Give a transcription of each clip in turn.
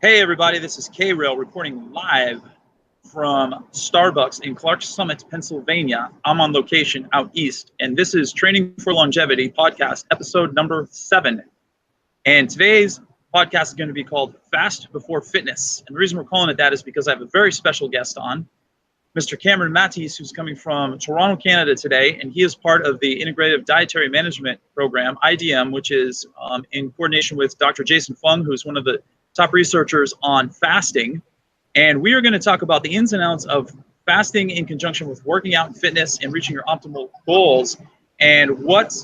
Hey everybody, this is K-Rail reporting live from Starbucks in Clarks Summit, Pennsylvania. I'm on location out east, and this is Training for Longevity podcast, episode number 7. And today's podcast is going to be called Fast Before Fitness. And the reason we're calling it that is because I have a very special guest on, Mr. Cameron Mattice, who's coming from Toronto, Canada today, and he is part of the Integrative Dietary Management Program, IDM, which is in coordination with Dr. Jason Fung, who's one of the top researchers on fasting. And we are going to talk about the ins and outs of fasting in conjunction with working out and fitness and reaching your optimal goals, and what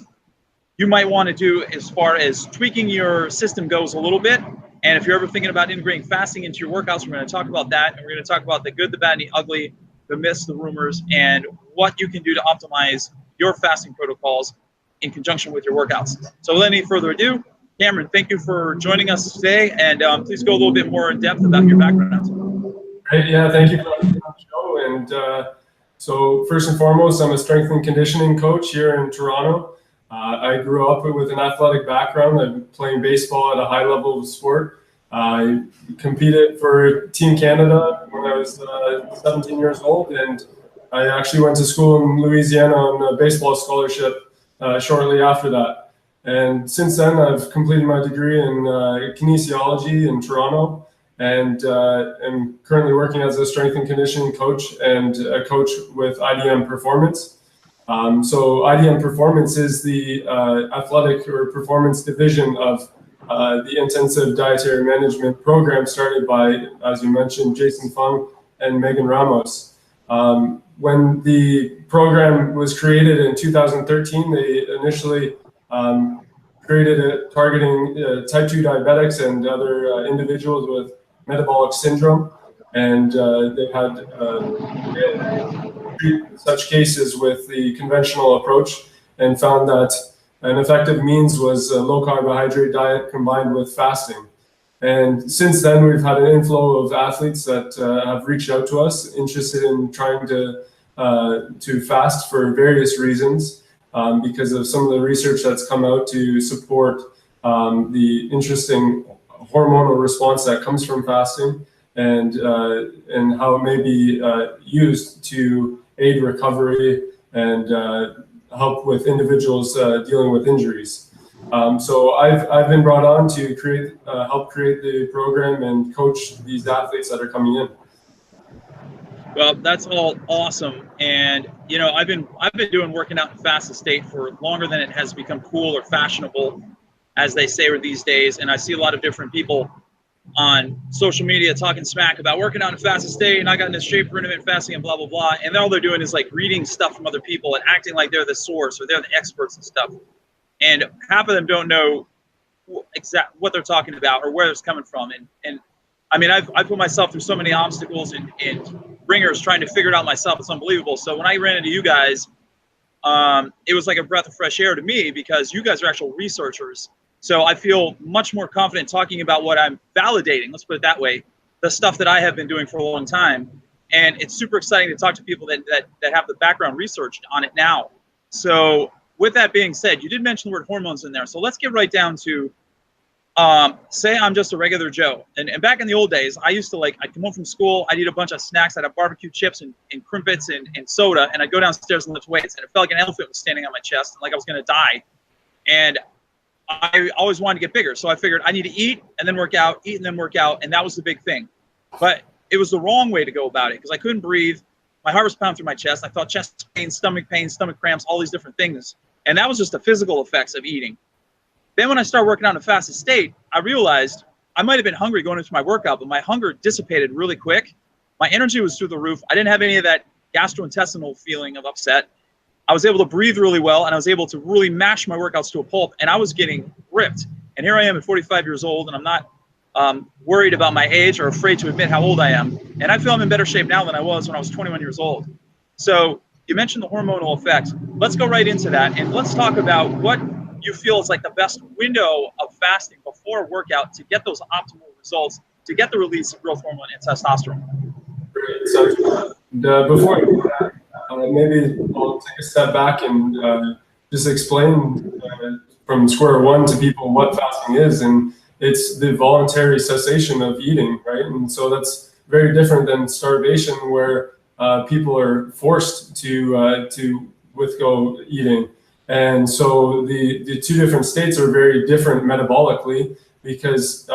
you might want to do as far as tweaking your system goes a little bit. And if you're ever thinking about integrating fasting into your workouts, we're going to talk about that. And we're going to talk about the good, the bad, and the ugly, the myths, the rumors, and what you can do to optimize your fasting protocols in conjunction with your workouts. So without any further ado, Cameron, thank you for joining us today, and please go a little bit more in depth about your background. Great, yeah, thank you for having me on the show. And so first and foremost, I'm a strength and conditioning coach here in Toronto. I grew up with an athletic background. I've been playing baseball at a high level of sport. I competed for Team Canada when I was 17 years old, and I actually went to school in Louisiana on a baseball scholarship shortly after that. And since then, I've completed my degree in kinesiology in Toronto, and am currently working as a strength and conditioning coach and a coach with IDM Performance. So IDM Performance is the athletic or performance division of the Intensive Dietary Management program started by, as you mentioned, Jason Fung and Megan Ramos. When the program was created in 2013, they initially created it targeting type 2 diabetics and other individuals with metabolic syndrome, and they had treat such cases with the conventional approach, and found that an effective means was a low carbohydrate diet combined with fasting. And since then, we've had an inflow of athletes that have reached out to us interested in trying to fast for various reasons. Because of some of the research that's come out to support the interesting hormonal response that comes from fasting, and how it may be used to aid recovery and help with individuals dealing with injuries. So I've been brought on to help create the program and coach these athletes that are coming in. Well, that's all awesome, and you know, I've been doing working out in fasted state for longer than it has become cool or fashionable, as they say these days. And I see a lot of different people on social media talking smack about working out in fasted state, and I got in this shape for intermittent fasting and blah blah blah. And all they're doing is like reading stuff from other people and acting like they're the source or they're the experts and stuff. And half of them don't know exactly what they're talking about or where it's coming from. And I mean, I've put myself through so many obstacles and ringers trying to figure it out myself. It's unbelievable. So when I ran into you guys, it was like a breath of fresh air to me, because you guys are actual researchers. So I feel much more confident talking about what I'm validating, let's put it that way, the stuff that I have been doing for a long time. And it's super exciting to talk to people that have the background research on it now. So with that being said, you did mention the word hormones in there. So let's get right down to, say I'm just a regular Joe. And back in the old days, I used to I'd come home from school, I'd eat a bunch of snacks, I'd have barbecue chips and crimpets and soda, and I'd go downstairs and lift weights, and it felt like an elephant was standing on my chest and like I was gonna die. And I always wanted to get bigger. So I figured I need to eat and then work out, eat and then work out, and that was the big thing. But it was the wrong way to go about it, because I couldn't breathe. My heart was pounding through my chest. I felt chest pain, stomach cramps, all these different things. And that was just the physical effects of eating. Then when I started working out in a fasted state, I realized I might have been hungry going into my workout, but my hunger dissipated really quick. My energy was through the roof. I didn't have any of that gastrointestinal feeling of upset. I was able to breathe really well, and I was able to really mash my workouts to a pulp, and I was getting ripped. And here I am at 45 years old, and I'm not worried about my age or afraid to admit how old I am. And I feel I'm in better shape now than I was when I was 21 years old. So you mentioned the hormonal effects. Let's go right into that, and let's talk about what you feel is like the best window of fasting before a workout to get those optimal results, to get the release of growth hormone and testosterone. Great. So before I do that, maybe I'll take a step back and just explain from square one to people what fasting is. And it's the voluntary cessation of eating, right? And so that's very different than starvation, where people are forced to withgo eating. And so the two different states are very different metabolically, because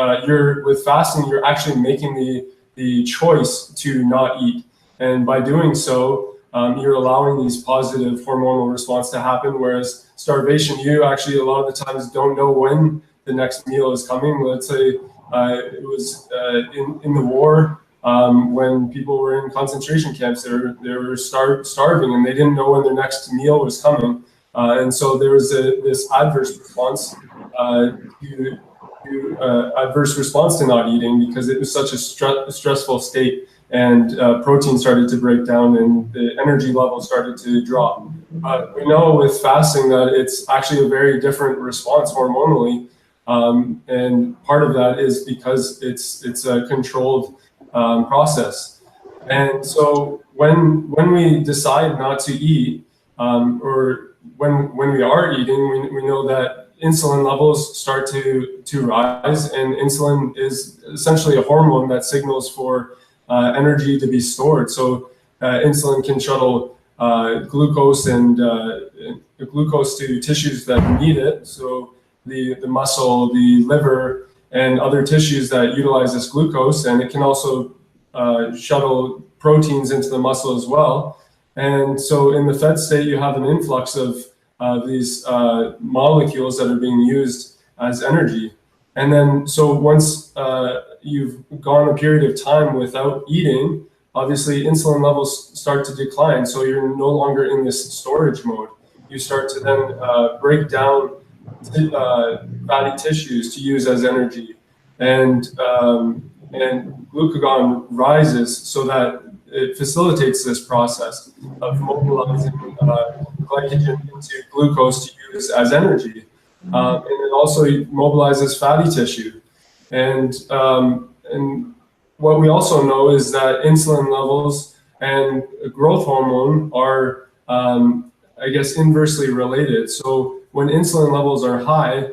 with fasting, you're actually making the choice to not eat. And by doing so, you're allowing these positive hormonal response to happen. Whereas starvation, you actually a lot of the times don't know when the next meal is coming. Let's say it was in the war, when people were in concentration camps, they were starving, and they didn't know when their next meal was coming. And so there was this adverse response adverse response to not eating, because it was such a stressful state, and protein started to break down and the energy level started to drop. But we know with fasting that it's actually a very different response hormonally, and part of that is because it's a controlled process. And so when we decide not to eat, or when we are eating, we know that insulin levels start to rise, and insulin is essentially a hormone that signals for energy to be stored. So insulin can shuttle glucose and glucose to tissues that need it. So the muscle, the liver, and other tissues that utilize this glucose, and it can also shuttle proteins into the muscle as well. And so in the fed state, you have an influx of these molecules that are being used as energy. And then, so once you've gone a period of time without eating, obviously insulin levels start to decline. So you're no longer in this storage mode. You start to then break down fatty tissues to use as energy. And glucagon rises so that it facilitates this process of mobilizing glycogen into glucose to use as energy. And it also mobilizes fatty tissue. And what we also know is that insulin levels and growth hormone are, I guess, inversely related. So when insulin levels are high,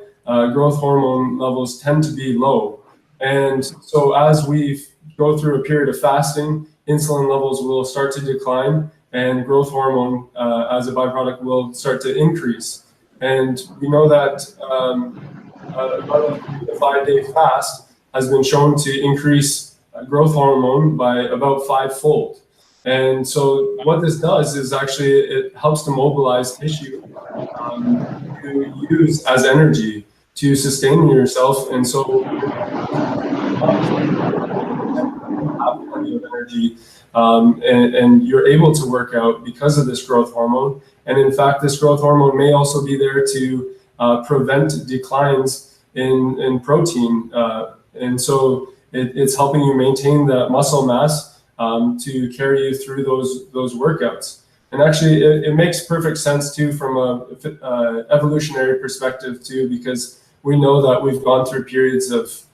growth hormone levels tend to be low. And so as we go through a period of fasting, insulin levels will start to decline, and growth hormone as a byproduct will start to increase. And we know that about a 5-day fast has been shown to increase growth hormone by about 5-fold. And so what this does is actually it helps to mobilize tissue to use as energy to sustain yourself. And so have plenty of energy, and you're able to work out because of this growth hormone. And in fact, this growth hormone may also be there to prevent declines in protein. And so it's helping you maintain the muscle mass to carry you through those workouts. And actually, it makes perfect sense too from a evolutionary perspective too, because we know that we've gone through periods of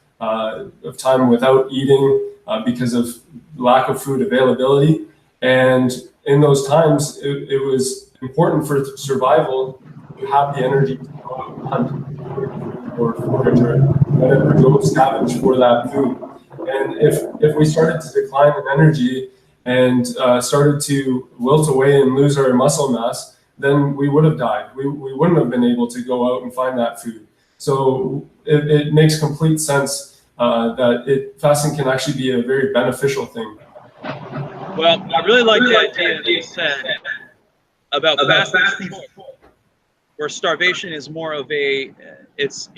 time without eating because of lack of food availability. And in those times, it was important for survival to have the energy to go out and hunt or forage or whatever, go scavenge for that food. And if we started to decline in energy and started to wilt away and lose our muscle mass, then we would have died. We wouldn't have been able to go out and find that food. So it makes complete sense that fasting can actually be a very beneficial thing. Well, I really like the idea that you said about fasting, where starvation is more of a, it's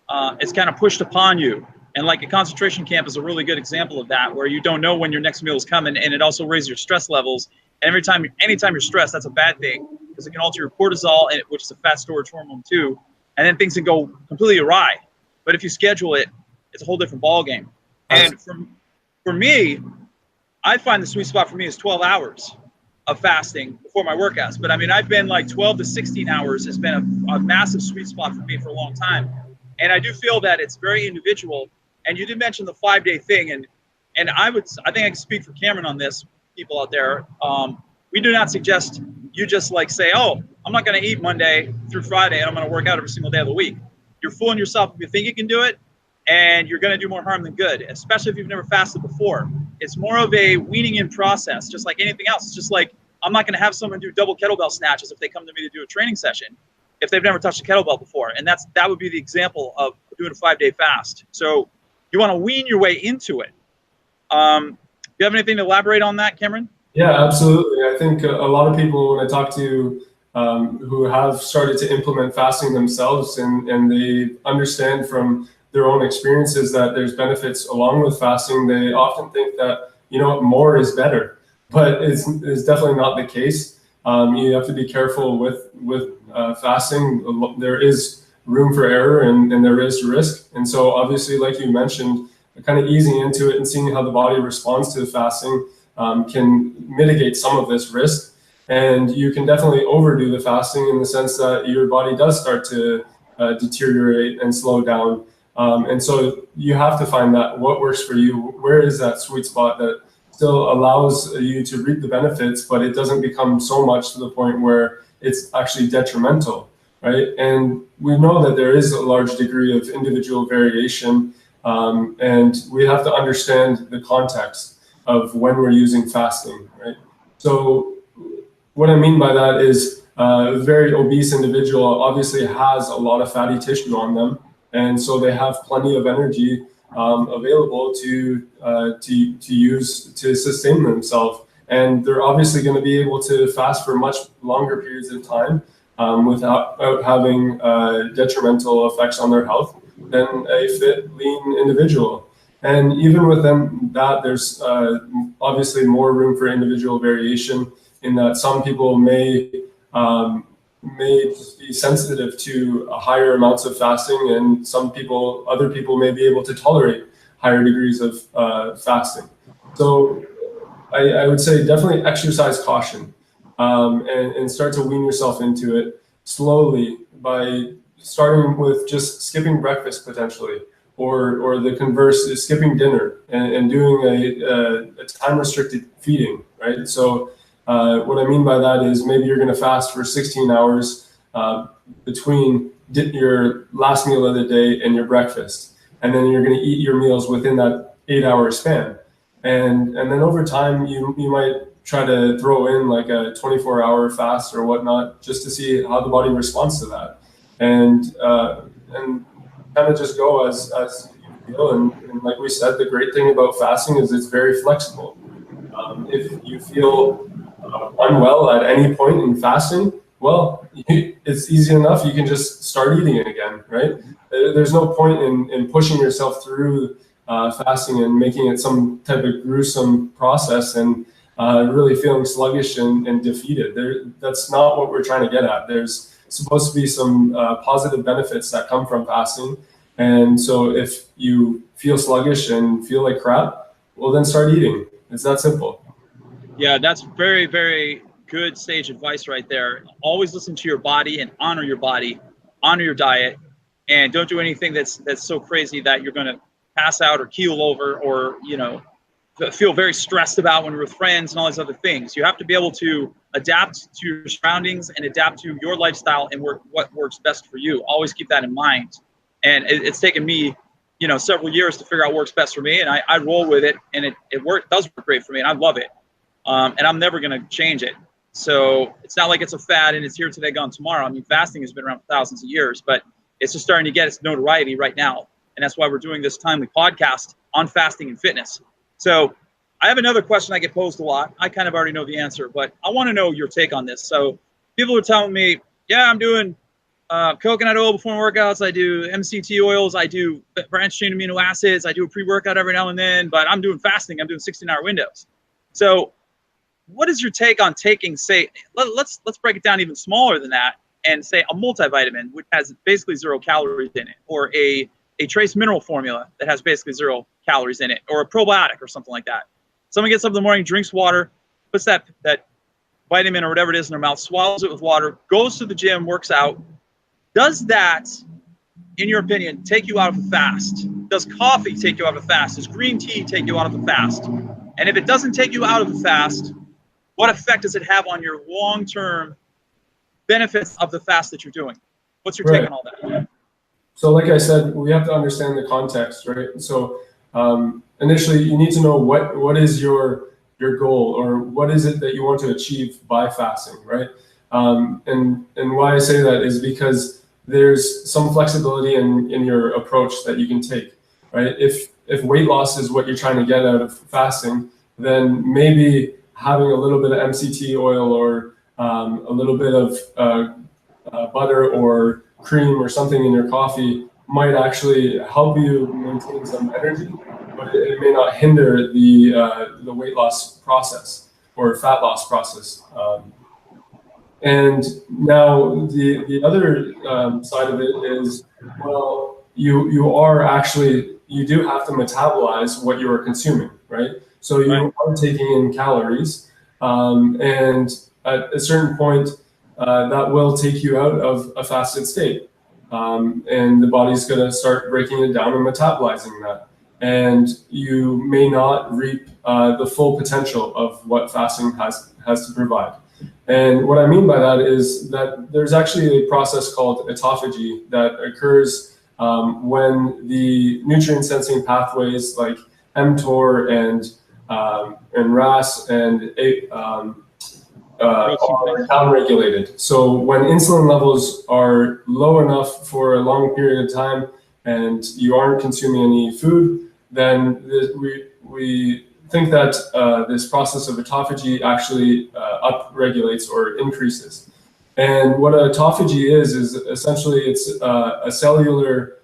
kind of pushed upon you. And like a concentration camp is a really good example of that, where you don't know when your next meal is coming, and it also raises your stress levels. And anytime you're stressed, that's a bad thing, because it can alter your cortisol, which is a fat storage hormone too. And then things can go completely awry. But if you schedule it, it's a whole different ballgame. And for me, I find the sweet spot for me is 12 hours of fasting before my workouts. But I mean, I've been like 12 to 16 hours has been a massive sweet spot for me for a long time. And I do feel that it's very individual. And you did mention the 5-day thing. And I think I can speak for Cameron on this, people out there. We do not suggest you just like say, oh, I'm not going to eat Monday through Friday and I'm going to work out every single day of the week. You're fooling yourself if you think you can do it. and you're going to do more harm than good, especially if you've never fasted before. It's more of a weaning in process, just like anything else. It's just like I'm not going to have someone do double kettlebell snatches if they come to me to do a training session if they've never touched a kettlebell before. And that would be the example of doing a 5-day fast. So you want to wean your way into it. Do you have anything to elaborate on that, Cameron? Yeah, absolutely. I think a lot of people, when I talk to who have started to implement fasting themselves, and they understand from their own experiences that there's benefits along with fasting, they often think that, more is better, but it's definitely not the case. You have to be careful with fasting. There is room for error and there is risk. And so obviously, like you mentioned, kind of easing into it and seeing how the body responds to the fasting can mitigate some of this risk. And you can definitely overdo the fasting in the sense that your body does start to deteriorate and slow down. And so you have to find that what works for you. Where is that sweet spot that still allows you to reap the benefits, but it doesn't become so much to the point where it's actually detrimental, right? And we know that there is a large degree of individual variation, and we have to understand the context of when we're using fasting, right? So what I mean by that is a very obese individual obviously has a lot of fatty tissue on them, and so they have plenty of energy available to use to sustain themselves, and they're obviously going to be able to fast for much longer periods of time without having detrimental effects on their health than a fit, lean individual. And even within that, there's obviously more room for individual variation in that some people may be sensitive to higher amounts of fasting, and other people may be able to tolerate higher degrees of fasting. So I would say definitely exercise caution and start to wean yourself into it slowly by starting with just skipping breakfast potentially, or the converse is skipping dinner and doing a time-restricted feeding, right? So what I mean by that is maybe you're going to fast for 16 hours between your last meal of the day and your breakfast, and then you're going to eat your meals within that 8-hour span. And then over time, you might try to throw in like a 24-hour fast or whatnot, just to see how the body responds to that, and kind of just go as you feel. And like we said, the great thing about fasting is it's very flexible. If you feel unwell at any point in fasting, well, it's easy enough. You can just start eating it again, right? There's no point in pushing yourself through fasting and making it some type of gruesome process and really feeling sluggish and defeated. That's not what we're trying to get at. There's supposed to be some positive benefits that come from fasting. And so if you feel sluggish and feel like crap, well, then start eating. It's that simple. Yeah, that's very, very good sage advice right there. Always listen to your body and honor your body, honor your diet, and don't do anything that's so crazy that you're going to pass out or keel over or, feel very stressed about when you're with friends and all these other things. You have to be able to adapt to your surroundings and adapt to your lifestyle and what works best for you. Always keep that in mind. And it's taken me, several years to figure out what works best for me, and I roll with it, and it does work great for me, and I love it. And I'm never going to change it. So it's not like it's a fad and it's here today, gone tomorrow. I mean, fasting has been around for thousands of years, but it's just starting to get its notoriety right now. And that's why we're doing this timely podcast on fasting and fitness. So I have another question I get posed a lot. I kind of already know the answer, but I want to know your take on this. So people are telling me, yeah, I'm doing coconut oil before workouts. I do MCT oils. I do branched chain amino acids. I do a pre-workout every now and then, but I'm doing fasting. I'm doing 16-hour windows. So what is your take on taking, say, let's break it down even smaller than that and say a multivitamin, which has basically 0 calories in it, or a trace mineral formula that has basically 0 calories in it, or a probiotic or something like that. Someone gets up in the morning, drinks water, puts that vitamin or whatever it is in their mouth, swallows it with water, goes to the gym, works out. Does that, in your opinion, take you out of a fast? Does coffee take you out of a fast? Does green tea take you out of a fast? And if it doesn't take you out of a fast, what effect does it have on your long-term benefits of the fast that you're doing? What's your take on all that? So like I said, we have to understand the context, right? So initially, you need to know what is your goal, or what is it that you want to achieve by fasting, right? And why I say that is because there's some flexibility in your approach that you can take, right? If weight loss is what you're trying to get out of fasting, then maybe having a little bit of MCT oil, or a little bit of butter or cream or something in your coffee might actually help you maintain some energy, but it may not hinder the weight loss process or fat loss process. And now the other side of it is, well, you do have to metabolize what you are consuming, right? So you are taking in calories, and at a certain point, that will take you out of a fasted state. And the body's going to start breaking it down and metabolizing that. And you may not reap the full potential of what fasting has to provide. And what I mean by that is that there's actually a process called autophagy that occurs when the nutrient sensing pathways like mTOR and RAS and are downregulated. So when insulin levels are low enough for a long period of time and you aren't consuming any food, then we think that this process of autophagy actually upregulates or increases. And what autophagy is essentially it's a cellular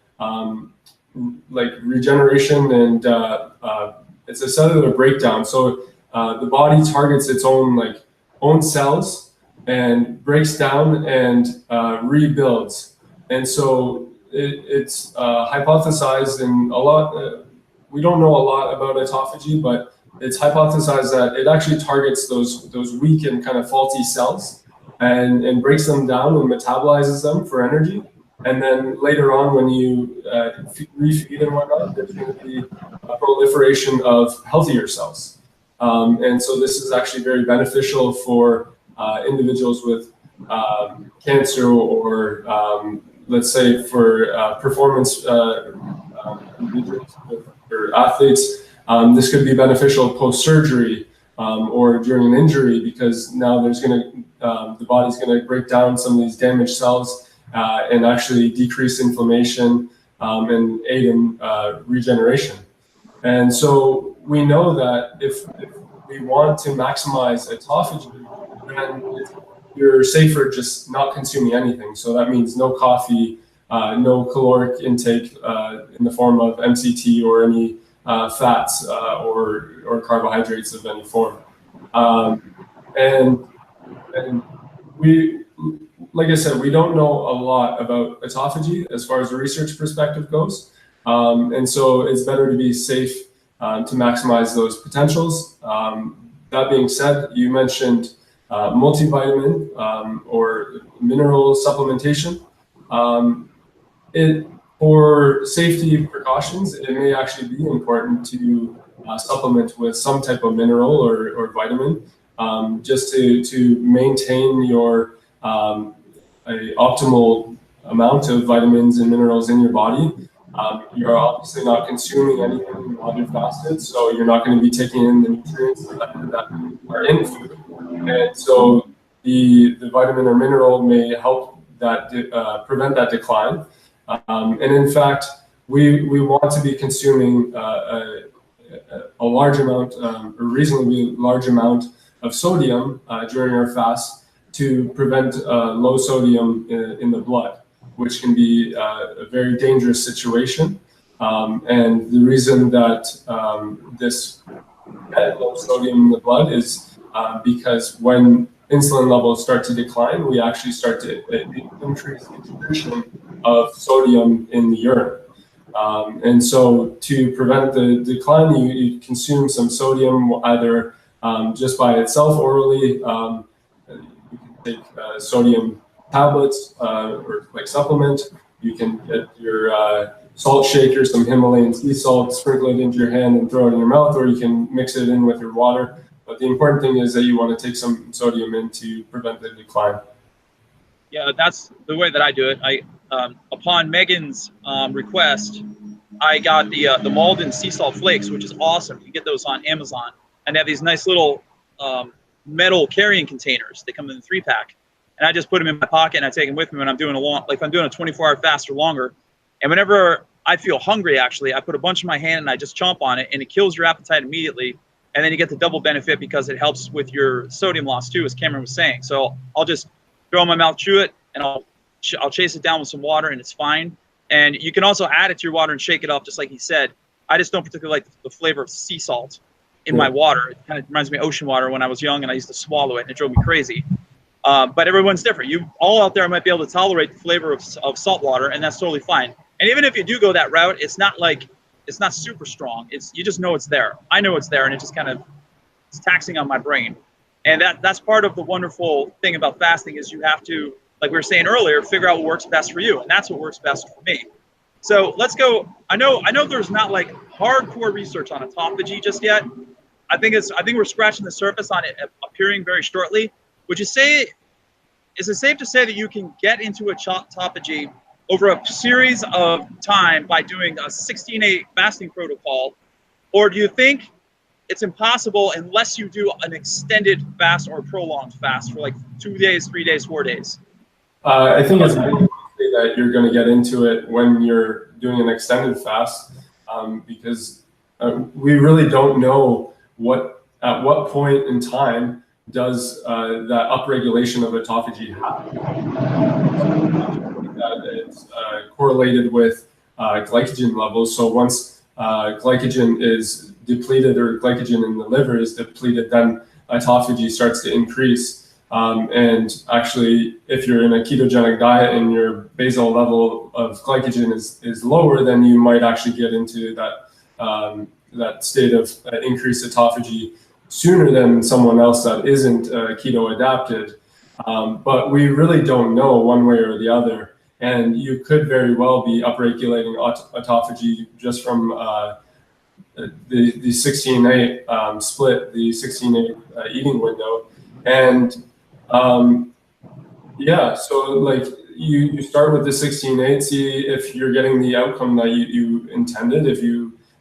like regeneration, and it's a cellular breakdown. So the body targets its own cells and breaks down and rebuilds. And so it's hypothesized, and we don't know a lot about autophagy, but it's hypothesized that it actually targets those weak and kind of faulty cells and breaks them down and metabolizes them for energy. And then later on, when you refeed and whatnot, there's going to be a proliferation of healthier cells. And so this is actually very beneficial for individuals with cancer, or let's say for performance individuals or athletes. This could be beneficial post-surgery or during an injury, because now the body's going to break down some of these damaged cells and actually decrease inflammation and aid in regeneration. And so we know that if we want to maximize autophagy, then you're safer just not consuming anything. So that means no coffee, no caloric intake in the form of MCT or any fats or carbohydrates of any form. And we, like I said, we don't know a lot about autophagy as far as the research perspective goes. And so it's better to be safe to maximize those potentials. That being said, you mentioned multivitamin or mineral supplementation. For safety precautions, it may actually be important to supplement with some type of mineral or vitamin, just to maintain your a optimal amount of vitamins and minerals in your body. You're obviously not consuming anything while you're fasted, so you're not going to be taking in the nutrients that are in food. And so the vitamin or mineral may help that prevent that decline. And in fact, we want to be consuming a large amount, a reasonably large amount of sodium during our fast to prevent low sodium in the blood, which can be a very dangerous situation. And the reason that this low sodium in the blood is because when insulin levels start to decline, we actually start to increase the excretion of sodium in the urine. And so to prevent the decline, you consume some sodium either just by itself orally. You can take sodium tablets or like supplement. You can get your salt shaker, some Himalayan sea salt, sprinkle it into your hand and throw it in your mouth, or you can mix it in with your water. But the important thing is that you want to take some sodium in to prevent the decline. Yeah, that's the way that I do it. upon Megan's request, I got the Malden sea salt flakes, which is awesome. You can get those on Amazon, and they have these nice little metal carrying containers. They come in the 3-pack, and I just put them in my pocket and I take them with me when I'm doing I'm doing a 24-hour fast or longer. And whenever I feel hungry, actually, I put a bunch in my hand and I just chomp on it, and it kills your appetite immediately. And then you get the double benefit because it helps with your sodium loss too, as Cameron was saying. So I'll just throw it in my mouth, chew it, and I'll chase it down with some water, and it's fine. And you can also add it to your water and shake it up, just like he said. I just don't particularly like the flavor of sea salt in my water. It kind of reminds me of ocean water when I was young, and I used to swallow it, and it drove me crazy. But everyone's different. You all out there might be able to tolerate the flavor of salt water, and that's totally fine. And even if you do go that route, it's not super strong. You just know it's there. I know it's there, and it just kind of it's taxing on my brain. And that's part of the wonderful thing about fasting is you have to, like we were saying earlier, figure out what works best for you, and that's what works best for me. So let's go. I know there's not like hardcore research on autophagy just yet. I think we're scratching the surface on it appearing very shortly. Would you say, is it safe to say that you can get into a autophagy over a series of time by doing a 16-8 fasting protocol, or do you think it's impossible unless you do an extended fast or prolonged fast for like 2 days, 3 days, 4 days? I think it's likely that you're going to get into it when you're doing an extended fast, because we really don't know at what point in time does that upregulation of autophagy happen. It's correlated with glycogen levels. So once glycogen is depleted, or glycogen in the liver is depleted, then autophagy starts to increase. And actually, if you're in a ketogenic diet and your basal level of glycogen is lower, then you might actually get into that state of increased autophagy sooner than someone else that isn't keto adapted. But we really don't know one way or the other. And you could very well be upregulating autophagy just from the 16-8 split, the 16-8 eating window. And so like you start with the 16-8, see if you're getting the outcome that you intended.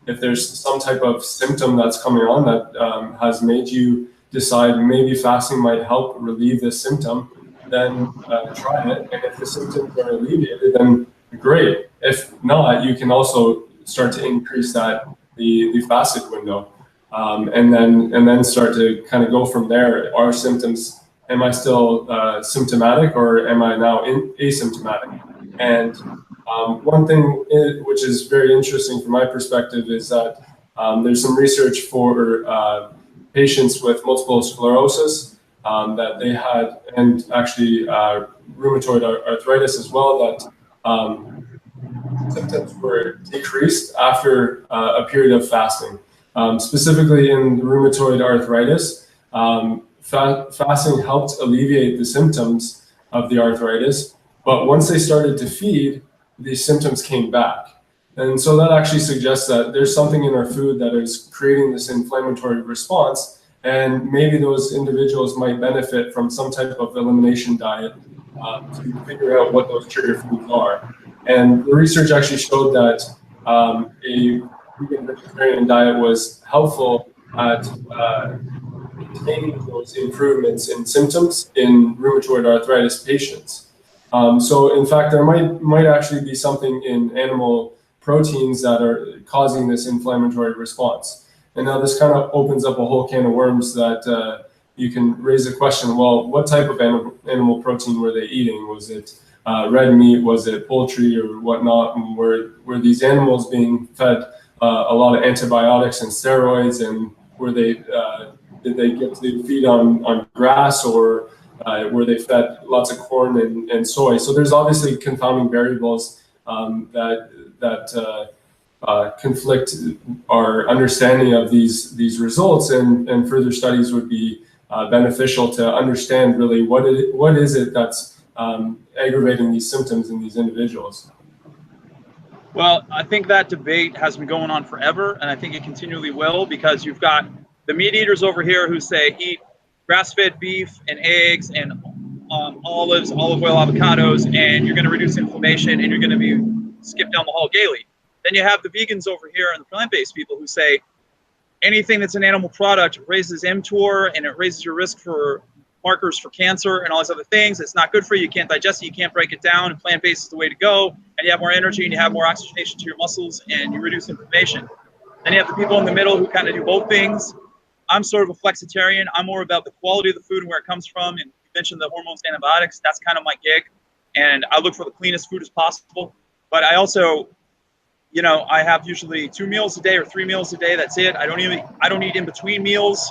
If there's some type of symptom that's coming on that has made you decide maybe fasting might help relieve this symptom, then try it. And if the symptoms are alleviated, then great. If not, you can also start to increase the fasted window, and then start to kind of go from there. Are symptoms? Am I still symptomatic, or am I now asymptomatic? And one thing which is very interesting from my perspective is that there's some research for patients with multiple sclerosis that they had, and actually rheumatoid arthritis as well, that symptoms were decreased after a period of fasting. Specifically in rheumatoid arthritis, fasting helped alleviate the symptoms of the arthritis, but once they started to feed, the symptoms came back. And so that actually suggests that there's something in our food that is creating this inflammatory response, and maybe those individuals might benefit from some type of elimination diet to figure out what those trigger foods are. And the research actually showed that a vegan vegetarian diet was helpful at maintaining those improvements in symptoms in rheumatoid arthritis patients. So in fact, there might actually be something in animal proteins that are causing this inflammatory response. And now this kind of opens up a whole can of worms that you can raise a question, well, what type of animal protein were they eating? Was it red meat? Was it poultry or whatnot? And were these animals being fed a lot of antibiotics and steroids? And were they did they get to feed on grass, or were they fed lots of corn and soy? So there's obviously confounding variables that conflict our understanding of these results, and further studies would be beneficial to understand really what is it that's aggravating these symptoms in these individuals. Well, I think that debate has been going on forever, and I think it continually will, because you've got the meat eaters over here who say eat grass-fed beef and eggs and olives, olive oil, avocados, and you're going to reduce inflammation, and you're going to be skip down the hall gaily. Then you have the vegans over here and the plant-based people who say anything that's an animal product raises mTOR and it raises your risk for markers for cancer and all these other things. It's not good for you. You can't digest it. You can't break it down. And plant-based is the way to go. And you have more energy and you have more oxygenation to your muscles and you reduce inflammation. Then you have the people in the middle who kind of do both things. I'm sort of a flexitarian. I'm more about the quality of the food and where it comes from. And you mentioned the hormones, antibiotics. That's kind of my gig. And I look for the cleanest food as possible. But I also, you know, I have usually 2 meals a day or 3 meals a day. That's it. I don't eat in between meals.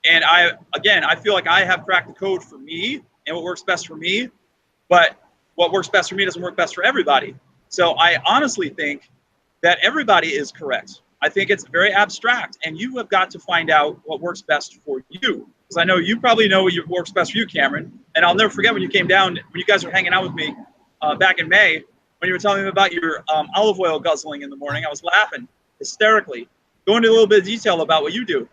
And I feel like I have cracked the code for me and what works best for me, but what works best for me doesn't work best for everybody. So I honestly think that everybody is correct. I think it's very abstract, and you have got to find out what works best for you. Because I know you probably know what works best for you, Cameron. And I'll never forget when you came down, when you guys were hanging out with me back in May, when you were telling me about your olive oil guzzling in the morning. I was laughing hysterically. Go into a little bit of detail about what you do.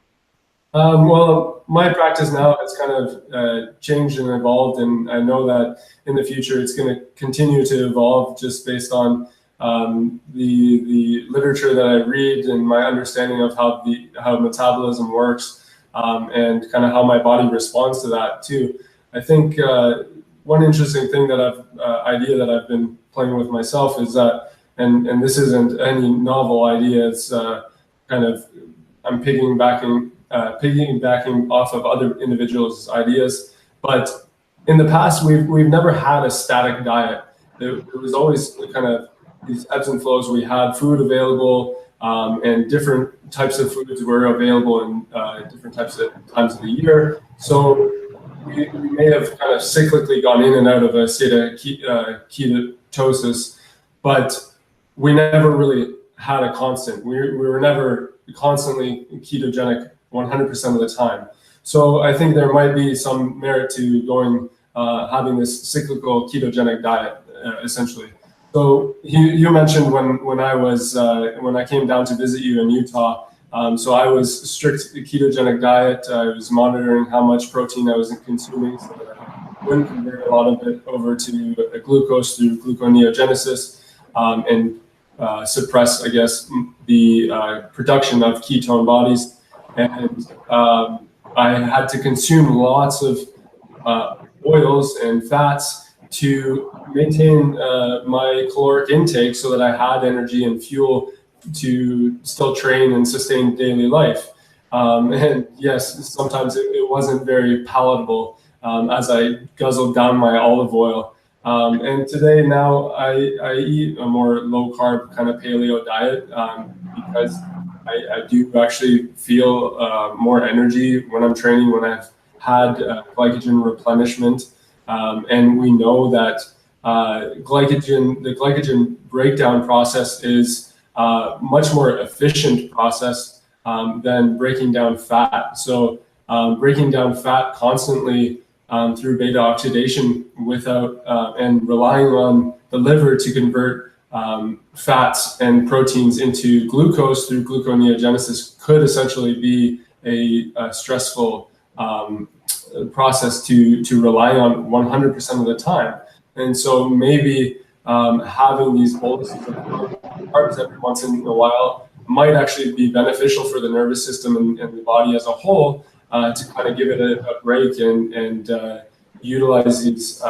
Well, my practice now has kind of changed and evolved, and I know that in the future it's going to continue to evolve just based on the literature that I read and my understanding of how metabolism works, and kind of how my body responds to that too. I think one interesting thing that idea that I've been playing with myself is that, and this isn't any novel idea. It's kind of I'm piggybacking off of other individuals' ideas. But in the past, we've never had a static diet. There was always kind of these ebbs and flows. We had food available, and different types of foods were available in different types of times of the year. So we may have kind of cyclically gone in and out of a state of ketosis, but we never really had a constant. We were never constantly ketogenic 100% of the time. So I think there might be some merit to going having this cyclical ketogenic diet, essentially. So you mentioned when I came down to visit you in Utah. So I was strict ketogenic diet. I was monitoring how much protein I was consuming, so that I wouldn't convert a lot of it over to glucose through gluconeogenesis, and suppress, I guess, the production of ketone bodies. And I had to consume lots of oils and fats to maintain my caloric intake so that I had energy and fuel to still train and sustain daily life. And yes, sometimes it wasn't very palatable as I guzzled down my olive oil. And today now I eat a more low carb kind of paleo diet because I do actually feel more energy when I'm training, when I've had glycogen replenishment. And we know that the glycogen breakdown process is a much more efficient process than breaking down fat. So breaking down fat constantly through beta oxidation without and relying on the liver to convert fats and proteins into glucose through gluconeogenesis could essentially be a stressful process to rely on 100% of the time. And so maybe having these boluses of carbs every once in a while might actually be beneficial for the nervous system and the body as a whole, to kind of give it a break and utilize these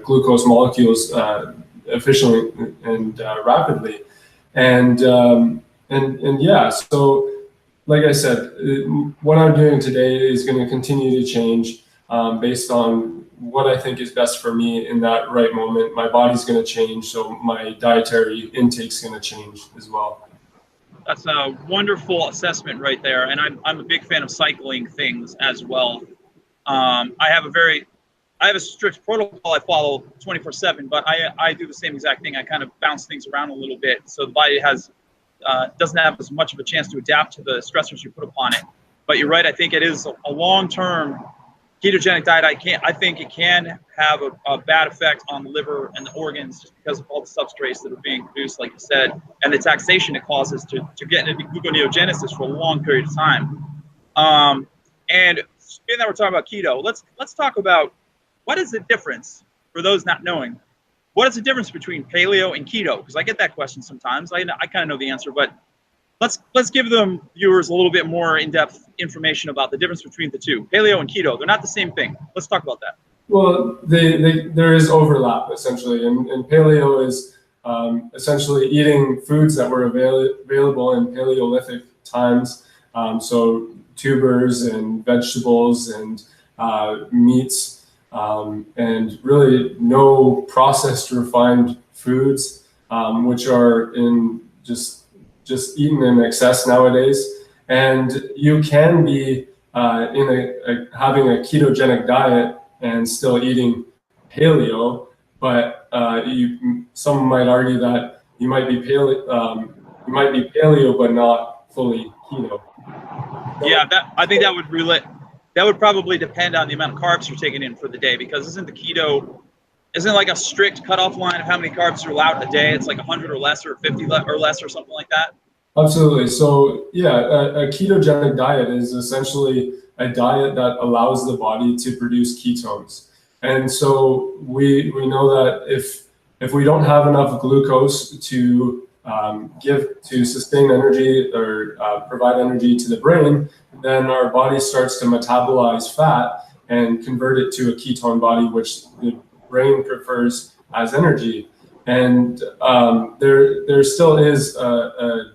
glucose molecules efficiently and rapidly. And yeah, so like I said, what I'm doing today is going to continue to change based on what I think is best for me in that right moment. My body's going to change, so my dietary intake's going to change as well. That's a wonderful assessment right there, and I'm a big fan of cycling things as well. I have a strict protocol I follow 24/7, but I do the same exact thing. I kind of bounce things around a little bit, so the body doesn't have as much of a chance to adapt to the stressors you put upon it. But you're right. I think it is a long-term ketogenic diet. I think it can have a bad effect on the liver and the organs just because of all the substrates that are being produced, like you said, and the taxation it causes to get into gluconeogenesis for a long period of time. And being that we're talking about keto, let's talk about what is the difference for those not knowing. What is the difference between paleo and keto? Because I get that question sometimes. I kind of know the answer, but let's give them viewers a little bit more in-depth information about the difference between the two. Paleo and keto, they're not the same thing. Let's talk about that. Well, there is overlap essentially, and paleo is essentially eating foods that were available in Paleolithic times. So tubers and vegetables and meats, and really no processed refined foods, which are in just eaten in excess nowadays. And you can be having a ketogenic diet and still eating paleo, but some might argue that you might be paleo but not fully keto. Yeah, I think that would relate. That would probably depend on the amount of carbs you're taking in for the day, because isn't like a strict cutoff line of how many carbs you're allowed a day? It's like 100 or less, or 50 or less, or something like that. Absolutely. So yeah, a ketogenic diet is essentially a diet that allows the body to produce ketones. And so we know that if we don't have enough glucose to sustain energy or provide energy to the brain, then our body starts to metabolize fat and convert it to a ketone body, which the brain prefers as energy. And there still is a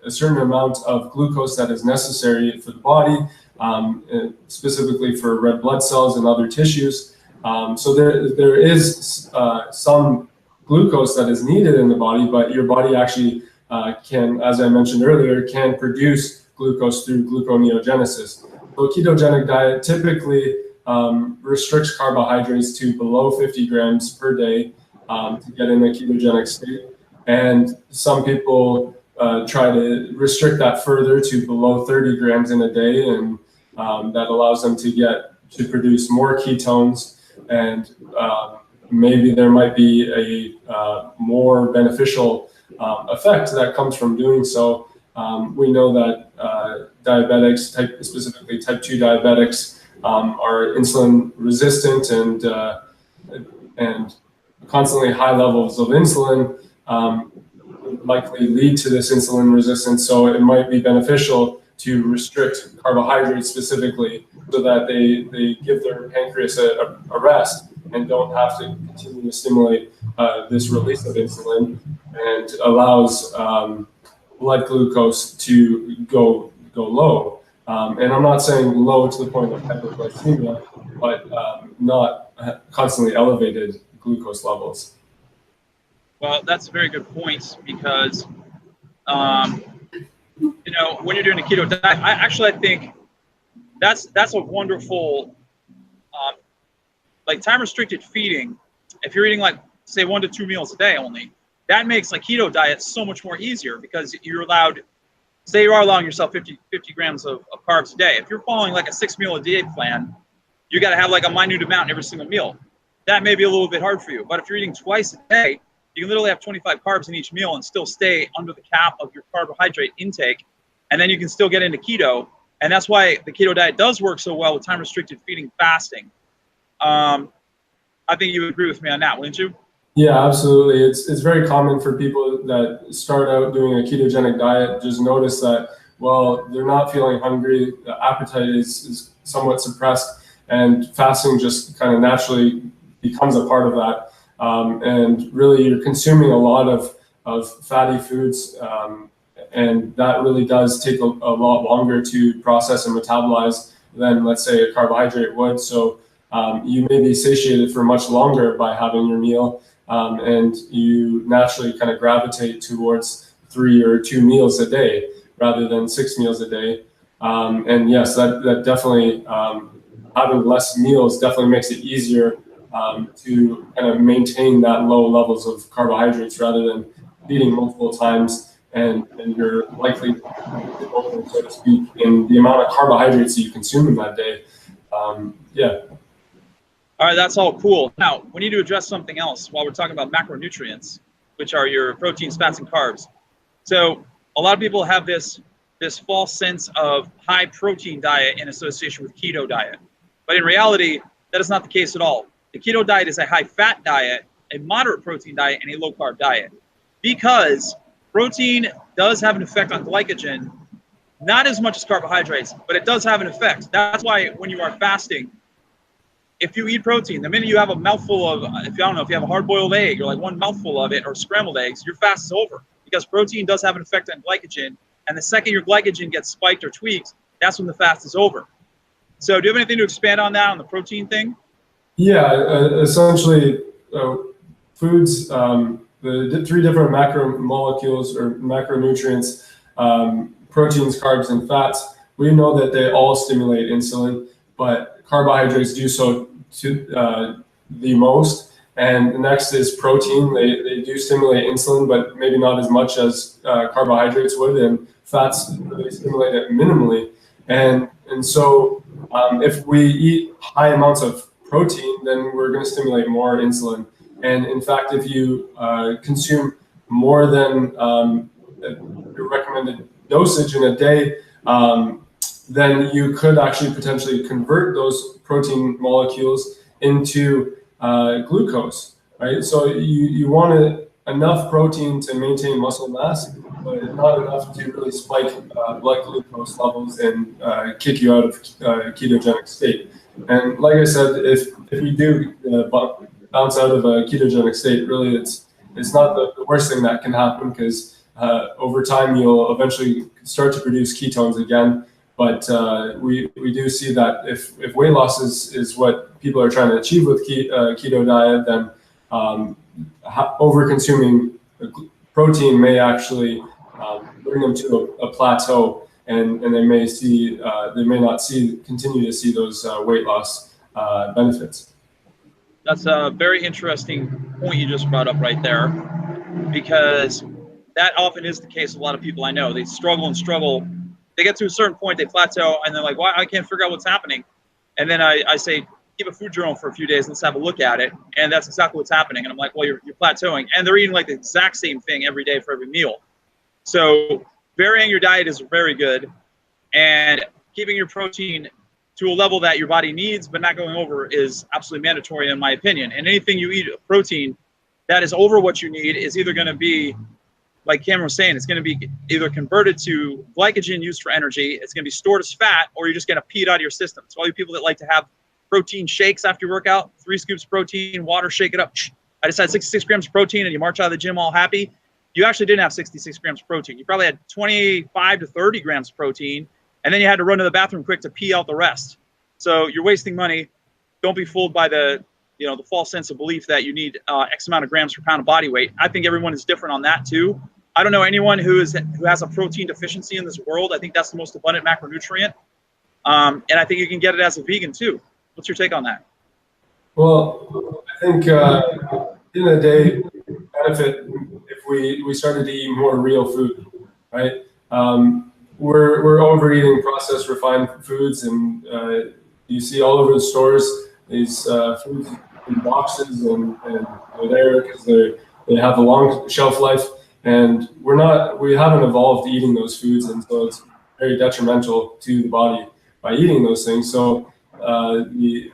certain amount of glucose that is necessary for the body, specifically for red blood cells and other tissues. So there is some glucose that is needed in the body, but your body actually can, as I mentioned earlier, can produce glucose through gluconeogenesis. So a ketogenic diet typically restricts carbohydrates to below 50 grams per day to get in a ketogenic state. And some people try to restrict that further to below 30 grams in a day, and that allows them to produce more ketones, and maybe there might be a more beneficial effect that comes from doing so. We know that diabetics, specifically type 2 diabetics, are insulin resistant, and constantly high levels of insulin likely lead to this insulin resistance. So it might be beneficial to restrict carbohydrates specifically, so that they give their pancreas a rest and don't have to continue to stimulate this release of insulin, and allows blood glucose to go low. And I'm not saying low to the point of hypoglycemia, but not constantly elevated glucose levels. Well, that's a very good point, because when you're doing a keto diet, I think that's a wonderful time restricted feeding. If you're eating say 1 to 2 meals a day only, that makes keto diet so much more easier, because you're allowed, say you are allowing yourself 50 grams of carbs a day. If you're following a 6 meal a day plan, you got to have a minute amount in every single meal. That may be a little bit hard for you, but if you're eating twice a day, you can literally have 25 carbs in each meal and still stay under the cap of your carbohydrate intake, and then you can still get into keto. And that's why the keto diet does work so well with time restricted feeding, fasting. I think you would agree with me on that, wouldn't you? Yeah, absolutely. It's very common for people that start out doing a ketogenic diet, just notice that, well, they're not feeling hungry, the appetite is somewhat suppressed, and fasting just kind of naturally becomes a part of that. And really you're consuming a lot of fatty foods, and that really does take a lot longer to process and metabolize than, let's say, a carbohydrate would. So you may be satiated for much longer by having your meal, and you naturally kind of gravitate towards 3 or 2 meals a day rather than 6 meals a day. And yes, that definitely, having less meals definitely makes it easier to kind of maintain that low levels of carbohydrates, rather than eating multiple times, and you're likely, so to speak, in the amount of carbohydrates that you consume in that day. Yeah. All right, that's all cool. Now, we need to address something else while we're talking about macronutrients, which are your proteins, fats, and carbs. So a lot of people have this this false sense of high protein diet in association with keto diet. But in reality, that is not the case at all. The keto diet is a high fat diet, a moderate protein diet, and a low carb diet, because protein does have an effect on glycogen, not as much as carbohydrates, but it does have an effect. That's why when you are fasting, if you eat protein, the minute you have a mouthful of, if you have a hard-boiled egg or like one mouthful of it, or scrambled eggs, your fast is over, because protein does have an effect on glycogen. And the second your glycogen gets spiked or tweaked, that's when the fast is over. So do you have anything to expand on that, on the protein thing? Yeah, essentially, foods, the three different macromolecules or macronutrients, proteins, carbs, and fats, we know that they all stimulate insulin, but carbohydrates do so the most. And the next is protein. They do stimulate insulin, but maybe not as much as carbohydrates would, and fats really stimulate it minimally. And so if we eat high amounts of protein, then we're going to stimulate more insulin. And in fact, if you consume more than your recommended dosage in a day, then you could actually potentially convert those protein molecules into glucose, right? So you want enough protein to maintain muscle mass, but not enough to really spike blood glucose levels and kick you out of ketogenic state. And like I said, if you do bounce out of a ketogenic state, really it's not the worst thing that can happen, because over time you'll eventually start to produce ketones again. But we do see that if weight loss is what people are trying to achieve with keto diet, then over-consuming protein may actually bring them to a plateau, and they may not continue to see those weight loss benefits. That's a very interesting point you just brought up right there, because that often is the case with a lot of people I know. They struggle and struggle. They get to a certain point, they plateau, and they're like, "Why? I can't figure out what's happening." And then I say, "Keep a food journal for a few days. Let's have a look at it." And that's exactly what's happening. And I'm like, "Well, you're plateauing," and they're eating like the exact same thing every day for every meal. So varying your diet is very good, and keeping your protein to a level that your body needs but not going over is absolutely mandatory in my opinion. And anything you eat of protein that is over what you need is either going to be, like Cameron was saying, it's going to be either converted to glycogen used for energy, it's going to be stored as fat, or you're just going to pee it out of your system. So all you people that like to have protein shakes after your workout, 3 scoops of protein, water, shake it up. I just had 66 grams of protein, and you march out of the gym all happy. You actually didn't have 66 grams of protein. You probably had 25 to 30 grams of protein, and then you had to run to the bathroom quick to pee out the rest. So you're wasting money. Don't be fooled by the false sense of belief that you need X amount of grams per pound of body weight. I think everyone is different on that too. I don't know anyone who has a protein deficiency in this world. I think that's the most abundant macronutrient. And I think you can get it as a vegan too. What's your take on that? Well, I think in the day, benefit if we started to eat more real food, right? We're overeating processed refined foods, and you see all over the stores these foods in boxes, and they're there because they have a long shelf life. And we haven't evolved eating those foods, and so it's very detrimental to the body by eating those things. So the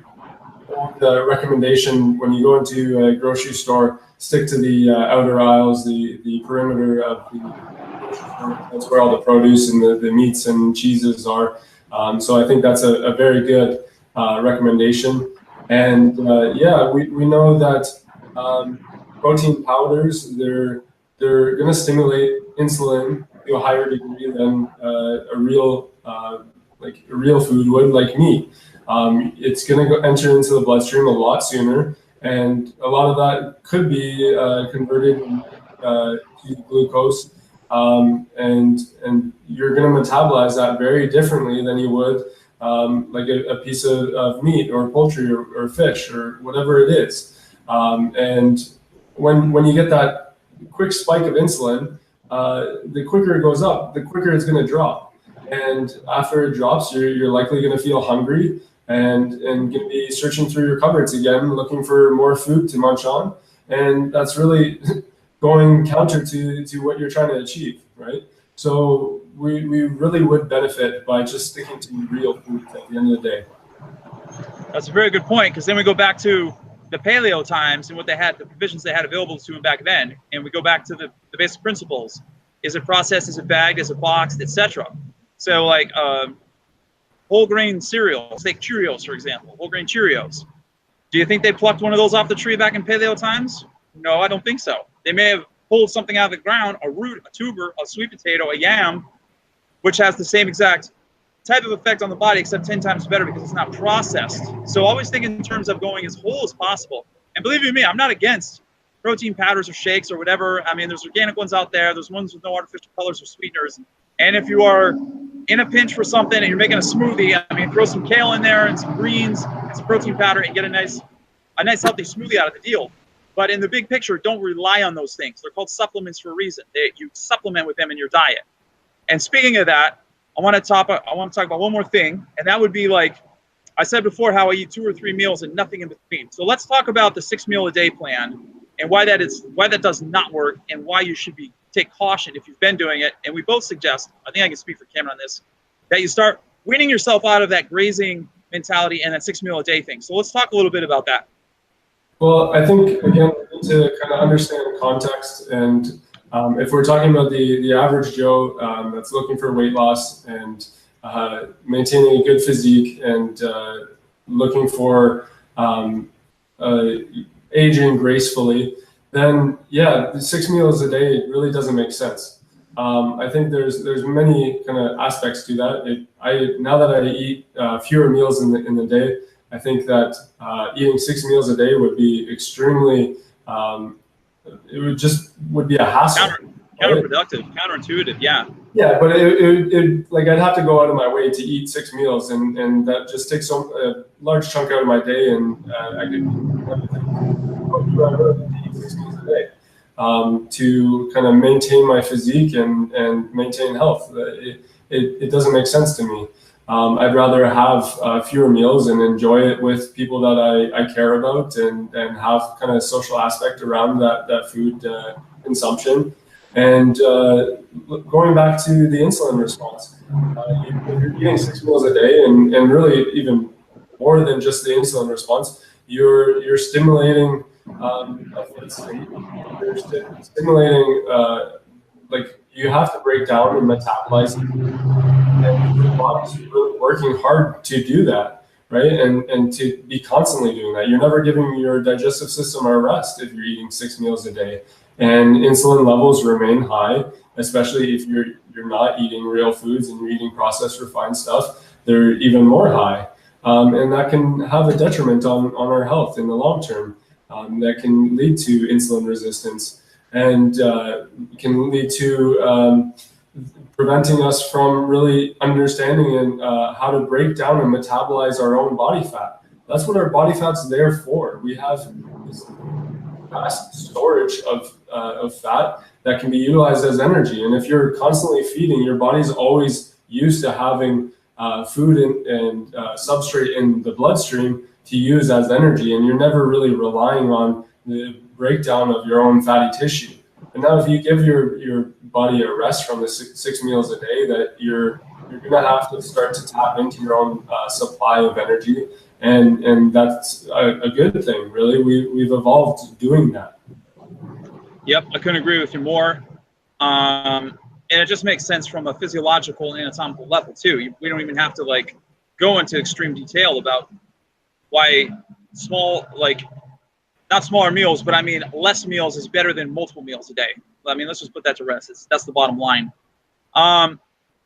recommendation when you go into a grocery store, stick to the outer aisles, the perimeter of the grocery store. That's where all the produce and the meats and cheeses are. So I think that's a very good recommendation. And we know that protein powders, they're going to stimulate insulin to a higher degree than a real food would, like meat. It's going to enter into the bloodstream a lot sooner, and a lot of that could be converted to glucose, and you're going to metabolize that very differently than you would like a piece of meat or poultry or fish or whatever it is. And when you get that quick spike of insulin, the quicker it goes up, the quicker it's going to drop. And after it drops, you're likely going to feel hungry and going to be searching through your cupboards again, looking for more food to munch on. And that's really going counter to what you're trying to achieve, right? So we really would benefit by just sticking to real foods at the end of the day. That's a very good point, because then we go back to the paleo times and what they had, the provisions they had available to them back then, and we go back to the basic principles. Is it processed? Is it bagged? Is it boxed? Etc. So like whole grain cereals, take Cheerios, for example, whole grain Cheerios. Do you think they plucked one of those off the tree back in paleo times? No, I don't think so. They may have pulled something out of the ground, a root, a tuber, a sweet potato, a yam, which has the same exact type of effect on the body, except 10 times better because it's not processed. So always think in terms of going as whole as possible. And believe you me, I'm not against protein powders or shakes or whatever. I mean, there's organic ones out there. There's ones with no artificial colors or sweeteners. And if you are in a pinch for something and you're making a smoothie, I mean, throw some kale in there and some greens and some protein powder and get a nice healthy smoothie out of the deal. But in the big picture, don't rely on those things. They're called supplements for a reason. You supplement with them in your diet. And speaking of that, I want to talk about one more thing, and that would be, like I said before, how I eat 2 or 3 meals and nothing in between. So let's talk about the 6 meal a day plan and why that does not work, and why you should take caution if you've been doing it. And we both suggest, I think I can speak for Cameron on this, that you start weaning yourself out of that grazing mentality and that 6 meal a day thing. So let's talk a little bit about that. Well, I think, again, we need to kind of understand context. And if we're talking about the average Joe that's looking for weight loss and maintaining a good physique and looking for aging gracefully, then yeah, the 6 meals a day really doesn't make sense. I think there's many kind of aspects to that. Now that I eat fewer meals in the day, I think that eating 6 meals a day would be extremely, it would be a hassle. Counterproductive, counterintuitive, yeah. Yeah, but it like I'd have to go out of my way to eat 6 meals, and that just takes a large chunk out of my day, and I could eat 6 meals a day to kind of maintain my physique and maintain health. It doesn't make sense to me. I'd rather have fewer meals and enjoy it with people that I care about, and have kind of social aspect around that food consumption. And going back to the insulin response, if you're eating 6 meals a day, and really even more than just the insulin response, you're stimulating you're stimulating like you have to break down and metabolize, and your body's really working hard to do that, right? And to be constantly doing that. You're never giving your digestive system a rest if you're eating 6 meals a day. And insulin levels remain high, especially if you're not eating real foods and you're eating processed refined stuff. They're even more high, and that can have a detriment on our health in the long term. That can lead to insulin resistance, and can lead to preventing us from really understanding and how to break down and metabolize our own body fat. That's what our body fat's there for. We have this vast storage of fat that can be utilized as energy. And if you're constantly feeding, your body's always used to having food and substrate in the bloodstream to use as energy, and you're never really relying on the breakdown of your own fatty tissue. And now if you give your body a rest from the 6 meals a day, that you're gonna have to start to tap into your own supply of energy. And that's a good thing, really. We've evolved doing that. Yep, I couldn't agree with you more. And it just makes sense from a physiological and anatomical level too. We don't even have to like go into extreme detail about why not smaller meals, but I mean less meals is better than multiple meals a day. I mean, let's just put that to rest. That's the bottom line. I'm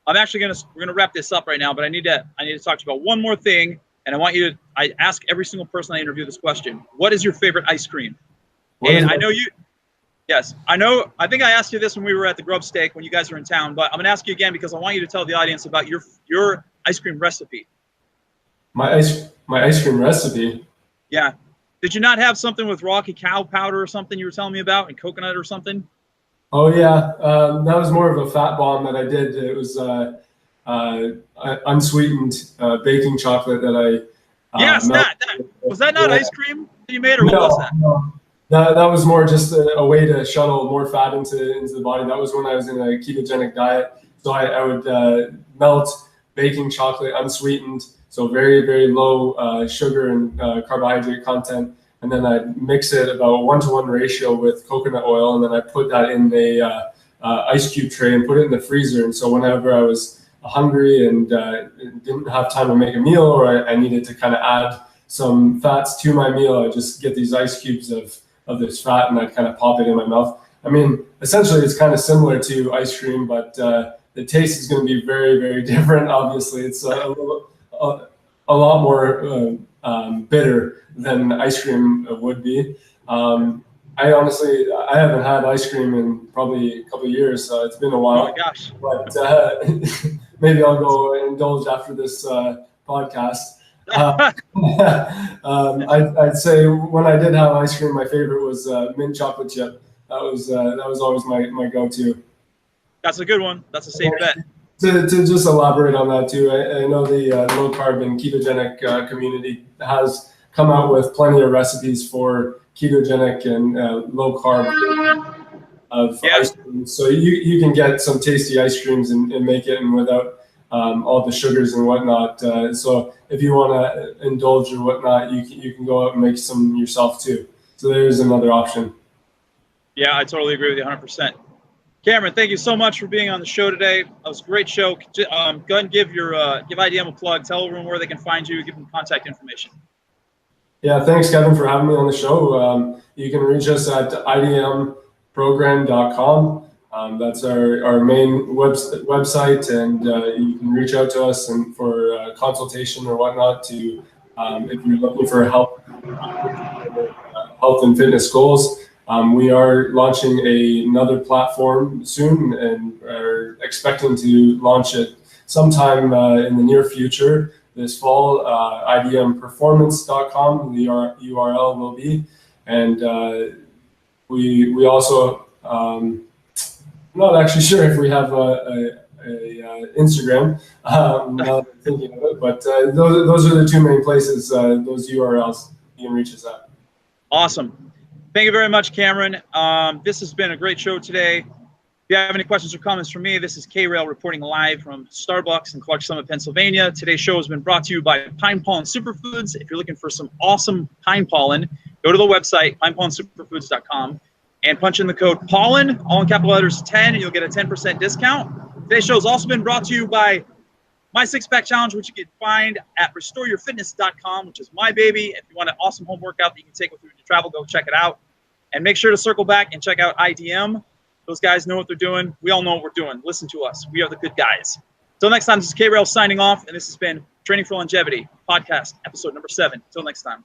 actually we're gonna wrap this up right now, but I need to talk to you about one more thing. And I ask every single person I interview this question: what is your favorite ice cream? And I know you, yes, I know. I think I asked you this when we were at the Grub Steak when you guys were in town, but I'm gonna ask you again because I want you to tell the audience about your ice cream recipe. My ice cream recipe? Yeah. Did you not have something with raw cacao powder or something you were telling me about, and coconut or something? Oh yeah, that was more of a fat bomb that I did. It was unsweetened baking chocolate that I yes, was that not ice cream that you made, or what was that? No. That was more just a way to shuttle more fat into the body. That was when I was in a ketogenic diet, So I would melt baking chocolate unsweetened, so very, very low sugar and carbohydrate content. And then I'd mix it about a 1-to-1 ratio with coconut oil. And then I put that in a ice cube tray and put it in the freezer. And so whenever I was hungry and didn't have time to make a meal, or I needed to kind of add some fats to my meal, I just get these ice cubes of this fat and I'd kind of pop it in my mouth. I mean, essentially it's kind of similar to ice cream, but the taste is going to be very, very different. Obviously, it's a lot more bitter than ice cream would be. I haven't had ice cream in probably a couple of years. It's been a while. Oh my gosh. But maybe I'll go indulge after this podcast. I'd say when I did have ice cream, my favorite was mint chocolate chip. That was always my go-to. That's a good one. That's a safe bet. To just elaborate on that too, I know the low carb and ketogenic community has come out with plenty of recipes for ketogenic and low carb of ice cream. So you can get some tasty ice creams and make it and without all the sugars and whatnot. So if you want to indulge or whatnot, you can go out and make some yourself too. So there's another option. Yeah, I totally agree with you 100%. Cameron, thank you so much for being on the show today. That was a great show. Go ahead and give IDM a plug. Tell everyone where they can find you. Give them contact information. Yeah, thanks, Kevin, for having me on the show. You can reach us at idmprogram.com. That's our main website, and you can reach out to us and for consultation or whatnot to if you're looking for help health and fitness goals. We are launching another platform soon and are expecting to launch it sometime in the near future this fall. idmperformance.com, the URL will be. And we also, I'm not actually sure if we have a Instagram, now that I'm thinking of it, but those are the two main places, those URLs you can reach us at. Awesome. Thank you very much, Cameron. This has been a great show today. If you have any questions or comments for me, this is K-Rail reporting live from Starbucks in Clark Summit, Pennsylvania. Today's show has been brought to you by Pine Pollen Superfoods. If you're looking for some awesome pine pollen, go to the website, pinepollensuperfoods.com, and punch in the code POLLEN, all in capital letters 10, and you'll get a 10% discount. Today's show has also been brought to you by My Six Pack Challenge, which you can find at restoreyourfitness.com, which is my baby. If you want an awesome home workout that you can take with you to travel, go check it out. And make sure to circle back and check out IDM. Those guys know what they're doing. We all know what we're doing. Listen to us. We are the good guys. Until next time, this is K-Rail signing off, and this has been Training for Longevity podcast, episode number 7. Until next time.